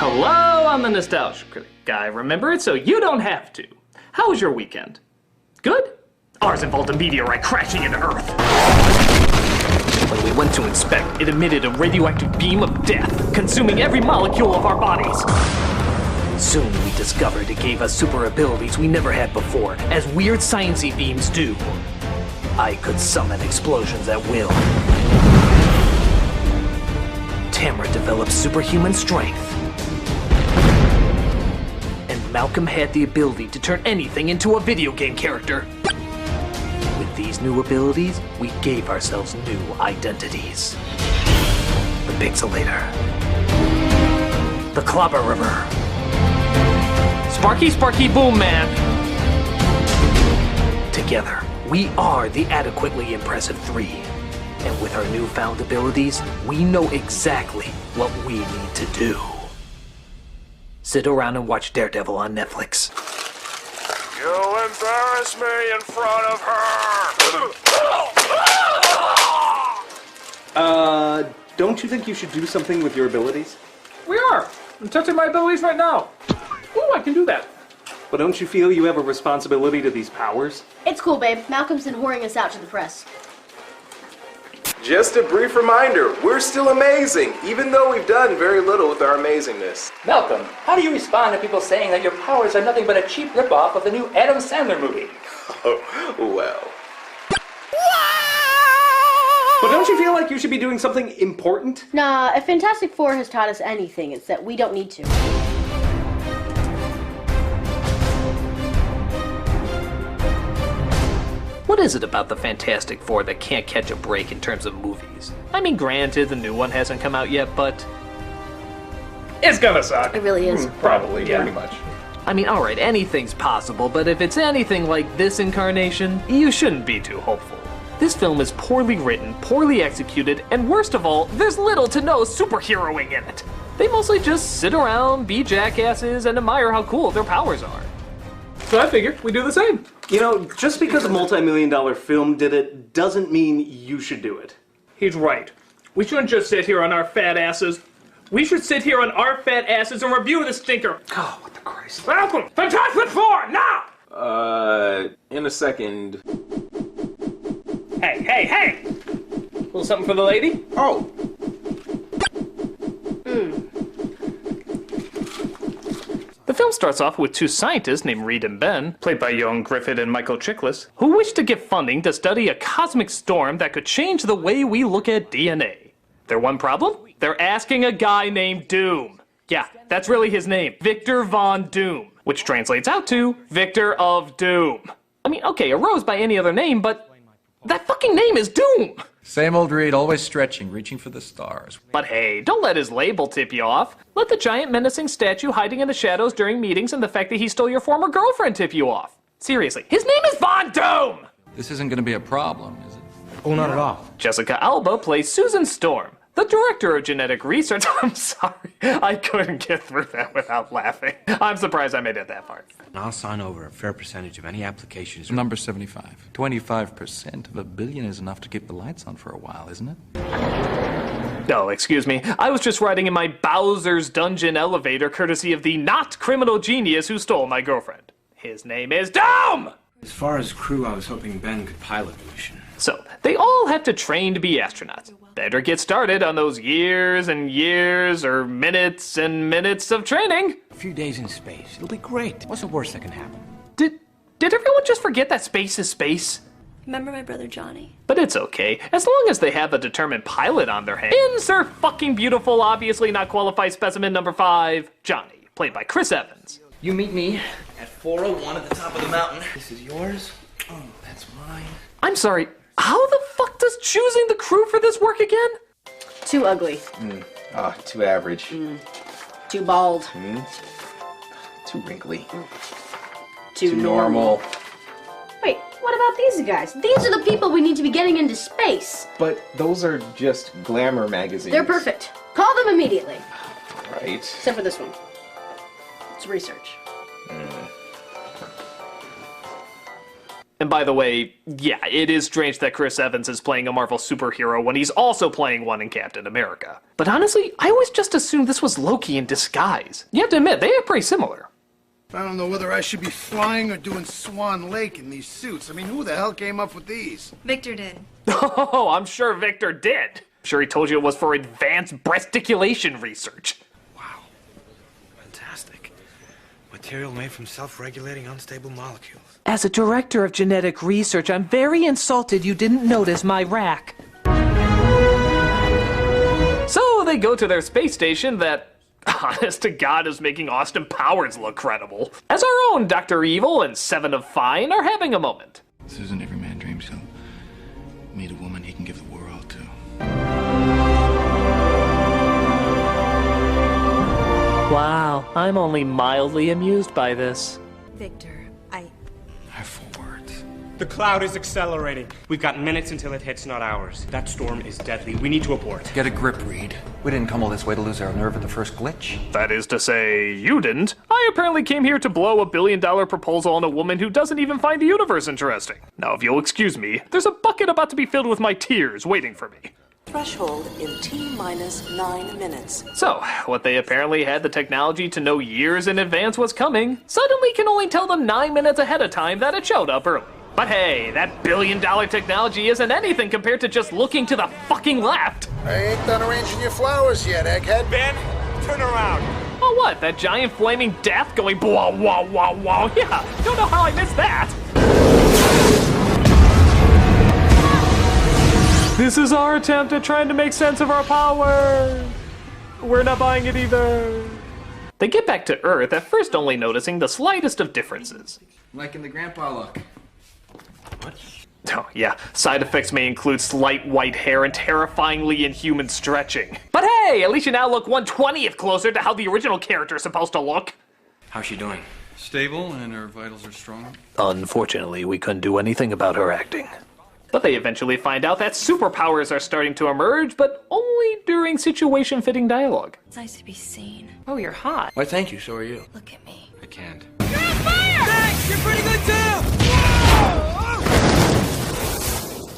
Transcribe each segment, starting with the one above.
Hello, I'm the Nostalgia Critic guy. Remember it so you don't have to. How was your weekend? Good? Ours involved a meteorite crashing into Earth. When we went to inspect, it emitted a radioactive beam of death, consuming every molecule of our bodies. Soon we discovered it gave us super abilities we never had before, as weird sciencey beams do. I could summon explosions at will. Tamara developed superhuman strength. And Malcolm had the ability to turn anything into a video game character. With these new abilities, we gave ourselves new identities. The Pixelator. The Clobberer. Sparky Sparky Boom Man. Together, we are the adequately impressive three. And with our newfound abilities, we know exactly what we need to do. Sit around and watch Daredevil on Netflix. You embarrass me in front of her! Don't you think you should do something with your abilities? We are! I'm testing my abilities right now. Ooh, I can do that. But don't you feel you have a responsibility to these powers? It's cool, babe. Malcolm's been whoring us out to the press. Just a brief reminder, we're still amazing, even though we've done very little with our amazingness. Malcolm, how do you respond to people saying that your powers are nothing but a cheap ripoff of the new Adam Sandler movie? Oh, well. But don't you feel like you should be doing something important? Nah, if Fantastic Four has taught us anything, it's that we don't need to. What is it about the Fantastic Four that can't catch a break in terms of movies? I mean, granted, the new one hasn't come out yet, but it's gonna suck. It really is. Probably, Yeah. pretty much. I mean, alright, anything's possible, but if it's anything like this incarnation, you shouldn't be too hopeful. This film is poorly written, poorly executed, and worst of all, there's little to no superheroing in it. They mostly just sit around, be jackasses, and admire how cool their powers are. So I figured we'd do the same. You know, just because a multi-million-dollar film did it doesn't mean you should do it. He's right. We shouldn't just sit here on our fat asses. We should sit here on our fat asses and review this stinker. Oh, what the Christ. Malcolm, Fantastic Four, now! In a second. Hey! Little something for the lady? Oh! The film starts off with two scientists named Reed and Ben, played by Young Griffith and Michael Chiklis, who wish to get funding to study a cosmic storm that could change the way we look at DNA. Their one problem? They're asking a guy named Doom. Yeah, that's really his name, Victor Von Doom, which translates out to Victor of Doom. I mean, okay, a rose by any other name, but that fucking name is Doom! Same old Reed, always stretching, reaching for the stars. But hey, don't let his label tip you off. Let the giant menacing statue hiding in the shadows during meetings and the fact that he stole your former girlfriend tip you off. Seriously, his name is Von Doom! This isn't going to be a problem, is it? Oh, not at all. Jessica Alba plays Susan Storm, the director of genetic research. I'm sorry, I couldn't get through that without laughing. I'm surprised I made it that far. And I'll sign over a fair percentage of any applications. Number 75. 25% of $1 billion is enough to keep the lights on for a while, isn't it? Oh, excuse me. I was just riding in my Bowser's Dungeon elevator courtesy of the not criminal genius who stole my girlfriend. His name is Doom! As far as crew, I was hoping Ben could pilot the mission. So, they all have to train to be astronauts. Better get started on those years and years, or minutes and minutes of training. A few days in space. It'll be great. What's the worst that can happen? Did everyone just forget that space is space? Remember my brother Johnny? But it's okay, as long as they have a determined pilot on their hands. Insert fucking beautiful, obviously not qualified specimen number 5, Johnny, played by Chris Evans. You meet me at 4:01 at the top of the mountain. This is yours. Oh, that's mine. I'm sorry, how the fuck does choosing the crew for this work again? Too ugly. Too average. Too bald. Too wrinkly. Too normal. Wait, what about these guys? These are the people we need to be getting into space. But those are just glamour magazines. They're perfect. Call them immediately. Right. Except for this one. It's research. And by the way, yeah, it is strange that Chris Evans is playing a Marvel superhero when he's also playing one in Captain America. But honestly, I always just assumed this was Loki in disguise. You have to admit, they are pretty similar. I don't know whether I should be flying or doing Swan Lake in these suits. I mean, who the hell came up with these? Victor did. Oh, I'm sure Victor did. I'm sure he told you it was for advanced breasticulation research. Wow. Fantastic. Material made from self-regulating unstable molecules. As a director of genetic research, I'm very insulted you didn't notice my rack. So they go to their space station that, honest to God, is making Austin Powers look credible. As our own Dr. Evil and Seven of Fine are having a moment. Susan, every man dreams he'll meet a woman he can give the world to. Wow, I'm only mildly amused by this. Victor, I have 4 words. The cloud is accelerating. We've got minutes until it hits, not hours. That storm is deadly. We need to abort. Get a grip, Reed. We didn't come all this way to lose our nerve at the first glitch. That is to say, you didn't. I apparently came here to blow $1 billion proposal on a woman who doesn't even find the universe interesting. Now, if you'll excuse me, there's a bucket about to be filled with my tears waiting for me. Threshold in T-minus 9 minutes. So, what they apparently had the technology to know years in advance was coming, suddenly can only tell them 9 minutes ahead of time that it showed up early. But hey, that $1 billion technology isn't anything compared to just looking to the fucking left. I ain't done arranging your flowers yet, egghead. Ben, turn around. Oh what, that giant flaming death going wah wah wah wah? Yeah, don't know how I missed that. This is our attempt at trying to make sense of our power. We're not buying it either. They get back to Earth, at first only noticing the slightest of differences. I'm liking the grandpa look. What? Oh, yeah. Side effects may include slight white hair and terrifyingly inhuman stretching. But hey, at least you now look 1/20th closer to how the original character is supposed to look. How's she doing? Stable, and her vitals are strong. Unfortunately, we couldn't do anything about her acting. But they eventually find out that superpowers are starting to emerge, but only during situation-fitting dialogue. it's nice to be seen. Oh, you're hot. Why, thank you. So are you. Look at me. I can't. Thanks. You're pretty good too.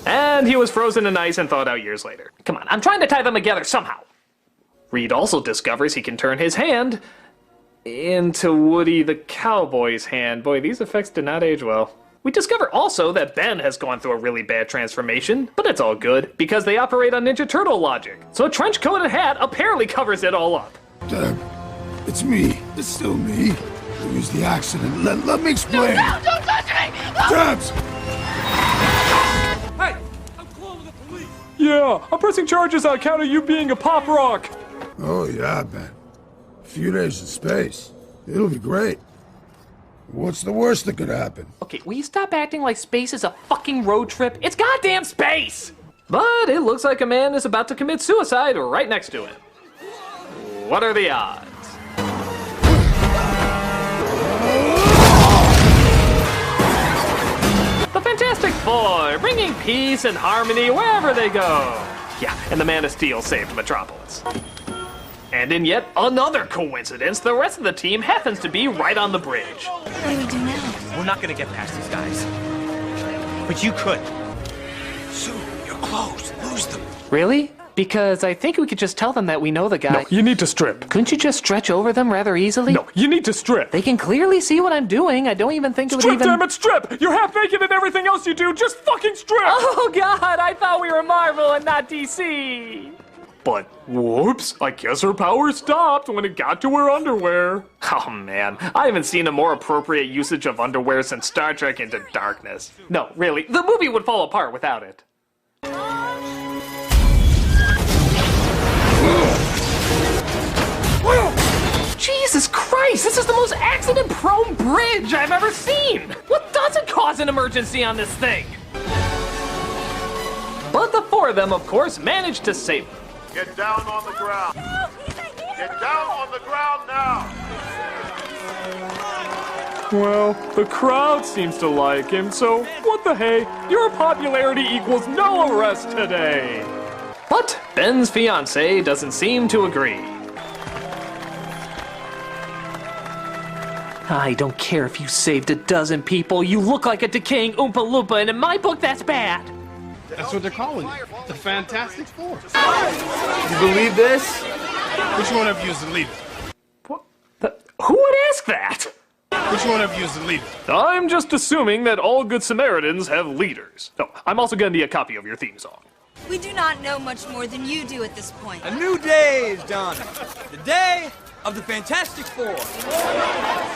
And he was frozen in ice and thawed out years later. Come on, I'm trying to tie them together somehow. Reed also discovers he can turn his hand into Woody the Cowboy's hand. Boy, these effects did not age well. We discover also that Ben has gone through a really bad transformation, but it's all good, because they operate on Ninja Turtle logic. So a trench coat and hat apparently covers it all up. Dad, it's me. It's still me. It was the accident. Let me explain. No, don't touch me! Tabs! Hey, I'm calling the police. Yeah, I'm pressing charges on account of you being a pop rock. Oh, yeah, Ben. A few days in space. It'll be great. What's the worst that could happen? Okay, will you stop acting like space is a fucking road trip? It's goddamn space! But it looks like a man is about to commit suicide right next to it. What are the odds? The Fantastic Four, bringing peace and harmony wherever they go. Yeah, and the Man of Steel saved Metropolis. And in yet another coincidence, the rest of the team happens to be right on the bridge. What do we do now? We're not gonna get past these guys. But you could. Sue, you're close. Lose them. Really? Because I think we could just tell them that we know the guy. No, you need to strip. Couldn't you just stretch over them rather easily? No, you need to strip. They can clearly see what I'm doing. I don't even think it would Strip, even... damn it, strip! You're half naked and everything else you do, just fucking strip! Oh god, I thought we were Marvel and not DC! But, whoops, I guess her power stopped when it got to her underwear. Oh man, I haven't seen a more appropriate usage of underwear since Star Trek Into Darkness. No, really, the movie would fall apart without it. Jesus Christ, this is the most accident-prone bridge I've ever seen! What doesn't cause an emergency on this thing? But the four of them, of course, managed to save them. Get down on the ground. Get down on the ground now. Well, the crowd seems to like him, so what the hey? Your popularity equals no arrest today. But Ben's fiancée doesn't seem to agree. I don't care if you saved a dozen people. You look like a decaying Oompa Loompa, and in my book, that's bad. That's what they're calling it. The Fantastic Four. You believe this? Which one of you is the leader? What? Who would ask that? Which one of you is the leader? I'm just assuming that all good Samaritans have leaders. Oh, I'm also gonna need a copy of your theme song. We do not know much more than you do at this point. A new day is dawning. The day of the Fantastic Four.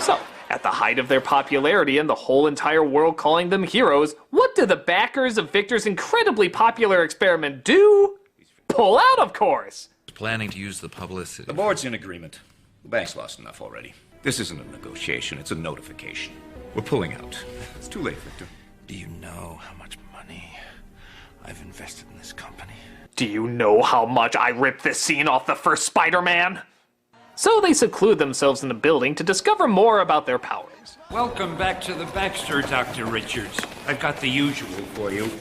So, at the height of their popularity and the whole entire world calling them heroes, what do the backers of Victor's incredibly popular experiment do? Pull out, of course! Planning to use the publicity. The board's in agreement. The bank's lost enough already. This isn't a negotiation, it's a notification. We're pulling out. It's too late, Victor. Do you know how much money I've invested in this company? Do you know how much I ripped this scene off the first Spider-Man? So they seclude themselves in a building to discover more about their powers. Welcome back to the Baxter, Dr. Richards. I've got the usual for you.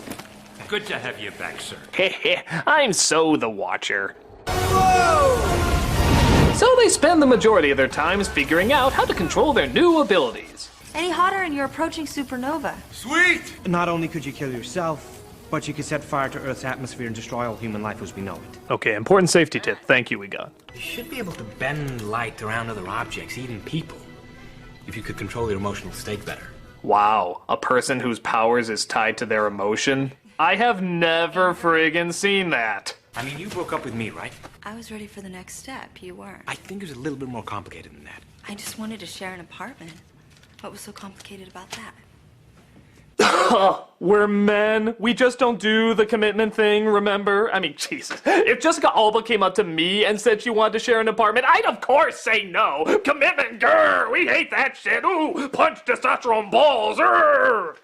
Good to have you back, sir. Heh, I'm so the Watcher. Whoa! So they spend the majority of their times figuring out how to control their new abilities. Any hotter and you're approaching supernova. Sweet! Not only could you kill yourself, but you could set fire to Earth's atmosphere and destroy all human life as we know it. Okay, important safety tip. Thank you, we got. You should be able to bend light around other objects, even people, if you could control your emotional state better. Wow, a person whose powers is tied to their emotion? I have never friggin' seen that. I mean, you broke up with me, right? I was ready for the next step. You weren't. I think it was a little bit more complicated than that. I just wanted to share an apartment. What was so complicated about that? We're men. We just don't do the commitment thing, remember? I mean, Jesus. If Jessica Alba came up to me and said she wanted to share an apartment, I'd of course say no. Commitment, grr! We hate that shit. Ooh, punch testosterone balls, grr!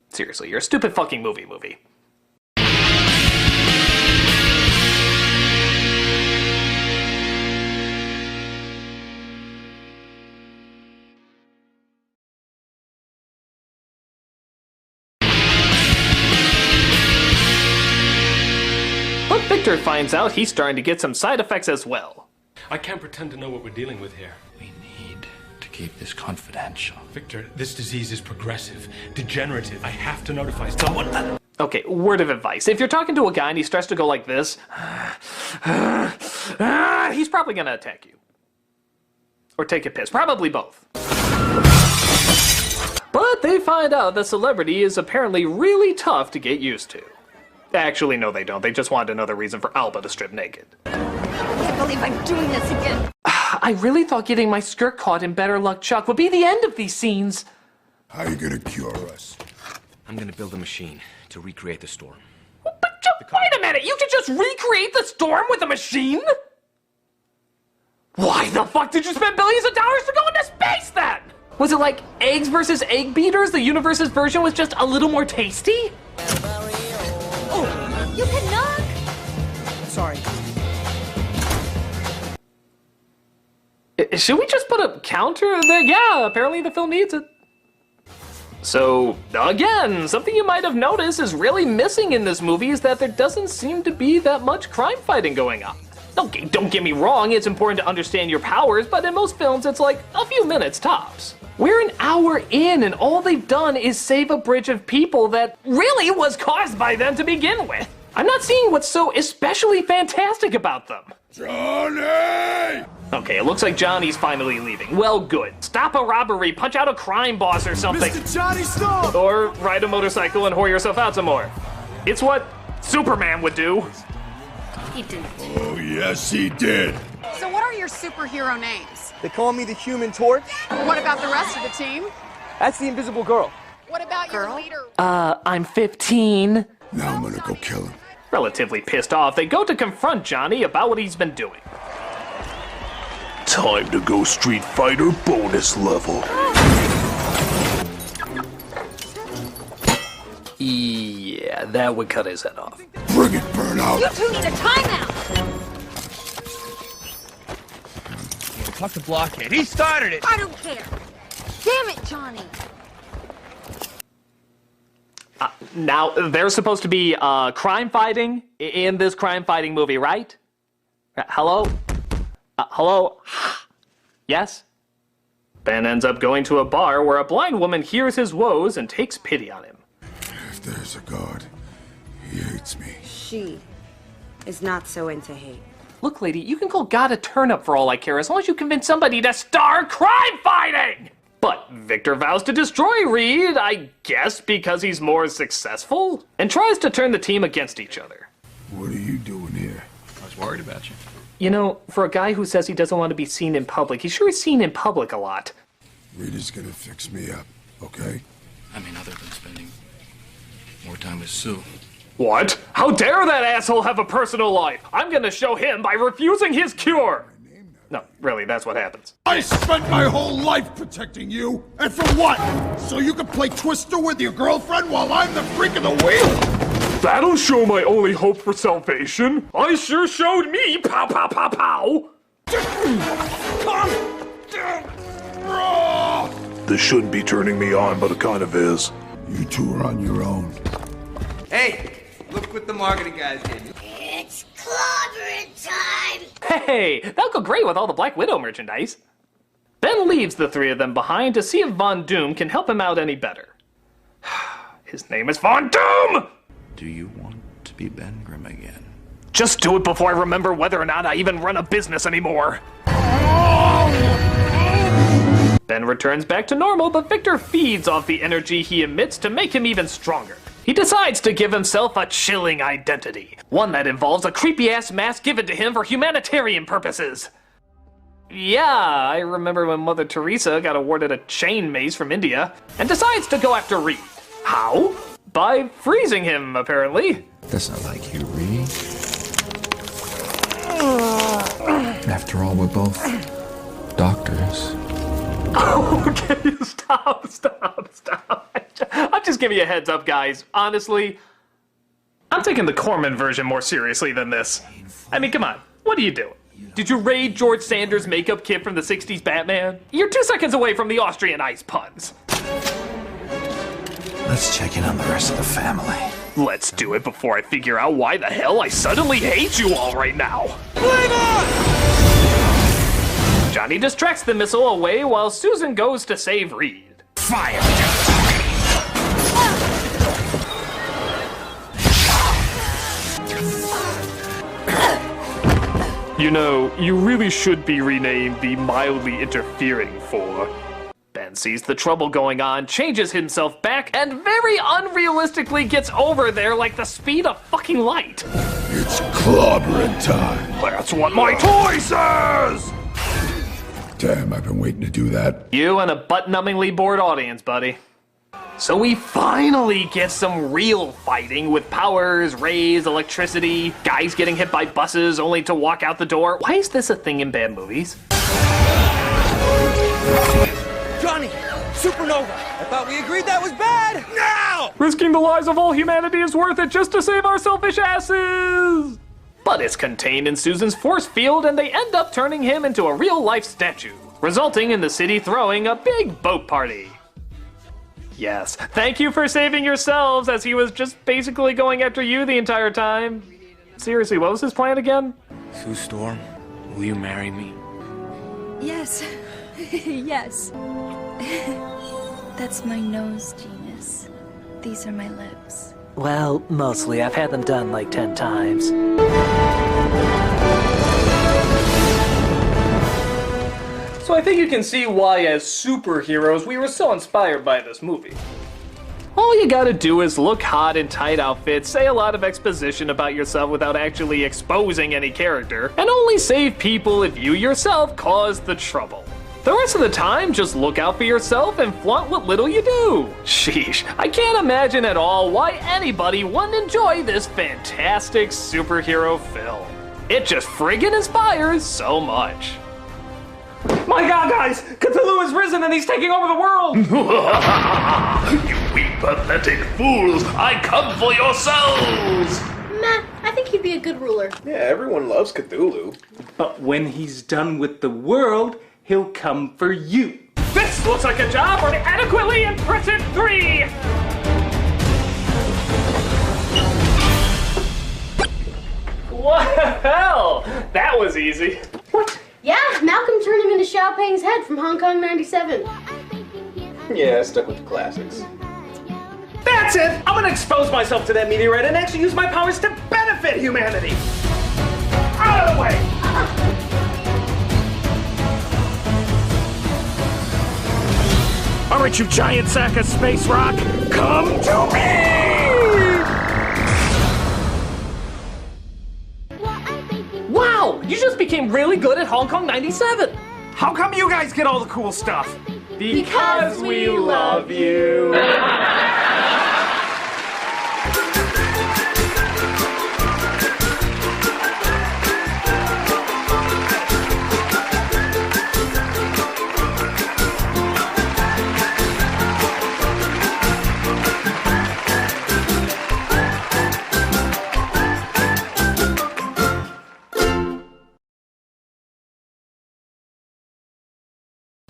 Seriously, you're a stupid fucking movie. But Victor finds out he's starting to get some side effects as well. I can't pretend to know what we're dealing with here. We need to keep this confidential. Victor, this disease is progressive, degenerative. I have to notify someone. Okay, word of advice. If you're talking to a guy and he starts to go like this, he's probably gonna attack you. Or take a piss. Probably both. But they find out that celebrity is apparently really tough to get used to. Actually, no, they don't. They just wanted another reason for Alba to strip naked. I can't believe I'm doing this again. I really thought getting my skirt caught in Better Luck Chuck would be the end of these scenes. How are you gonna cure us? I'm gonna build a machine to recreate the storm. But wait a minute! You could just recreate the storm with a machine? Why the fuck did you spend billions of dollars to go into space then? Was it like eggs versus egg beaters? The universe's version was just a little more tasty? Oh, you can knock! Sorry. Should we just put a counter there? Yeah, apparently the film needs it. So, again, something you might have noticed is really missing in this movie is that there doesn't seem to be that much crime fighting going on. Okay, don't get me wrong, it's important to understand your powers, but in most films it's like a few minutes tops. We're an hour in and all they've done is save a bridge of people that really was caused by them to begin with. I'm not seeing what's so especially fantastic about them. Johnny! Okay, it looks like Johnny's finally leaving. Well, good. Stop a robbery, punch out a crime boss or something. Mr. Johnny, stop! Or ride a motorcycle and whore yourself out some more. It's what Superman would do. He didn't. Oh, yes, he did. So what are your superhero names? They call me the Human Torch. What about the rest of the team? That's the Invisible Girl. What about your leader? I'm 15. Now I'm gonna go kill him. Relatively pissed off, they go to confront Johnny about what he's been doing. Time to go Street Fighter bonus level. Yeah, that would cut his head off. Bring it, Burnout. You two need a timeout! Talk to Blockhead. He started it! I don't care. Damn it, Johnny. Now, there's supposed to be crime fighting in this crime fighting movie, right? Hello? Hello? Yes? Ben ends up going to a bar where a blind woman hears his woes and takes pity on him. If there's a God, he hates me. She is not so into hate. Look, lady, you can call God a turnip for all I care, as long as you convince somebody to start crime fighting! But Victor vows to destroy Reed, I guess because he's more successful, and tries to turn the team against each other. What are you doing here? I was worried about you. You know, for a guy who says he doesn't want to be seen in public, he sure is seen in public a lot. Reed is gonna fix me up, okay? I mean, other than spending more time with Sue. What? How dare that asshole have a personal life? I'm gonna show him by refusing his cure! No, really, that's what happens. I spent my whole life protecting you, and for what? So you can play Twister with your girlfriend while I'm the freak of the week? That'll show my only hope for salvation. I sure showed me, pow pow pow pow! This shouldn't be turning me on, but it kind of is. You two are on your own. Hey, look what the marketing guys did. It's clobbering time! Hey, that'll go great with all the Black Widow merchandise. Ben leaves the three of them behind to see if Von Doom can help him out any better. His name is Von Doom! Do you want to be Ben Grimm again? Just do it before I remember whether or not I even run a business anymore. Ben returns back to normal, but Victor feeds off the energy he emits to make him even stronger. He decides to give himself a chilling identity, one that involves a creepy-ass mask given to him for humanitarian purposes. Yeah, I remember when Mother Teresa got awarded a chain mace from India, and decides to go after Reed. How? By freezing him, apparently. That's not like you, Reed. After all, we're both doctors. Okay, stop. I'm just giving you a heads up, guys. Honestly, I'm taking the Corman version more seriously than this. I mean, come on. What are you doing? Did you raid George Sanders' makeup kit from the 60s Batman? You're 2 seconds away from the Austrian ice puns. Let's check in on the rest of the family. Let's do it before I figure out why the hell I suddenly hate you all right now. Flame on! Johnny distracts the missile away while Susan goes to save Reed. Fire! You know, you really should be renamed the Mildly Interfering 4. Ben sees the trouble going on, changes himself back, and very unrealistically gets over there like the speed of fucking light. It's clobbering time. That's what my toy says! Damn, I've been waiting to do that. You and a butt-numbingly bored audience, buddy. So we finally get some real fighting with powers, rays, electricity, guys getting hit by buses only to walk out the door. Why is this a thing in bad movies? Johnny, supernova. I thought we agreed that was bad. Now! Risking the lives of all humanity is worth it just to save our selfish asses! But it's contained in Susan's force field and they end up turning him into a real-life statue, resulting in the city throwing a big boat party. Yes, thank you for saving yourselves, as he was just basically going after you the entire time. Seriously, what was his plan again? Sue Storm, will you marry me? Yes. Yes. That's my nose, Genius. These are my lips. Well, mostly. I've had them done like 10 times. So I think you can see why, as superheroes, we were so inspired by this movie. All you gotta do is look hot in tight outfits, say a lot of exposition about yourself without actually exposing any character, and only save people if you yourself caused the trouble. The rest of the time, just look out for yourself and flaunt what little you do. Sheesh, I can't imagine at all why anybody wouldn't enjoy this fantastic superhero film. It just friggin' inspires so much. My god, guys! Cthulhu has risen and he's taking over the world! You weak, pathetic fools! I come for yourselves! Meh, I think he'd be a good ruler. Yeah, everyone loves Cthulhu. But when he's done with the world, he'll come for you. This looks like a job for the Adequately Impressive 3! Well, that was easy. Yeah, Malcolm turned him into Xiaoping's head from Hong Kong '97. Yeah, stuck with the classics. That's it! I'm gonna expose myself to that meteorite and actually use my powers to benefit humanity! Out of the way! Alright, you giant sack of space rock, come to me! Wow, you just became really good at Hong Kong '97. How come you guys get all the cool stuff? Because we love you.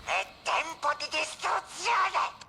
È tempo di distruzione!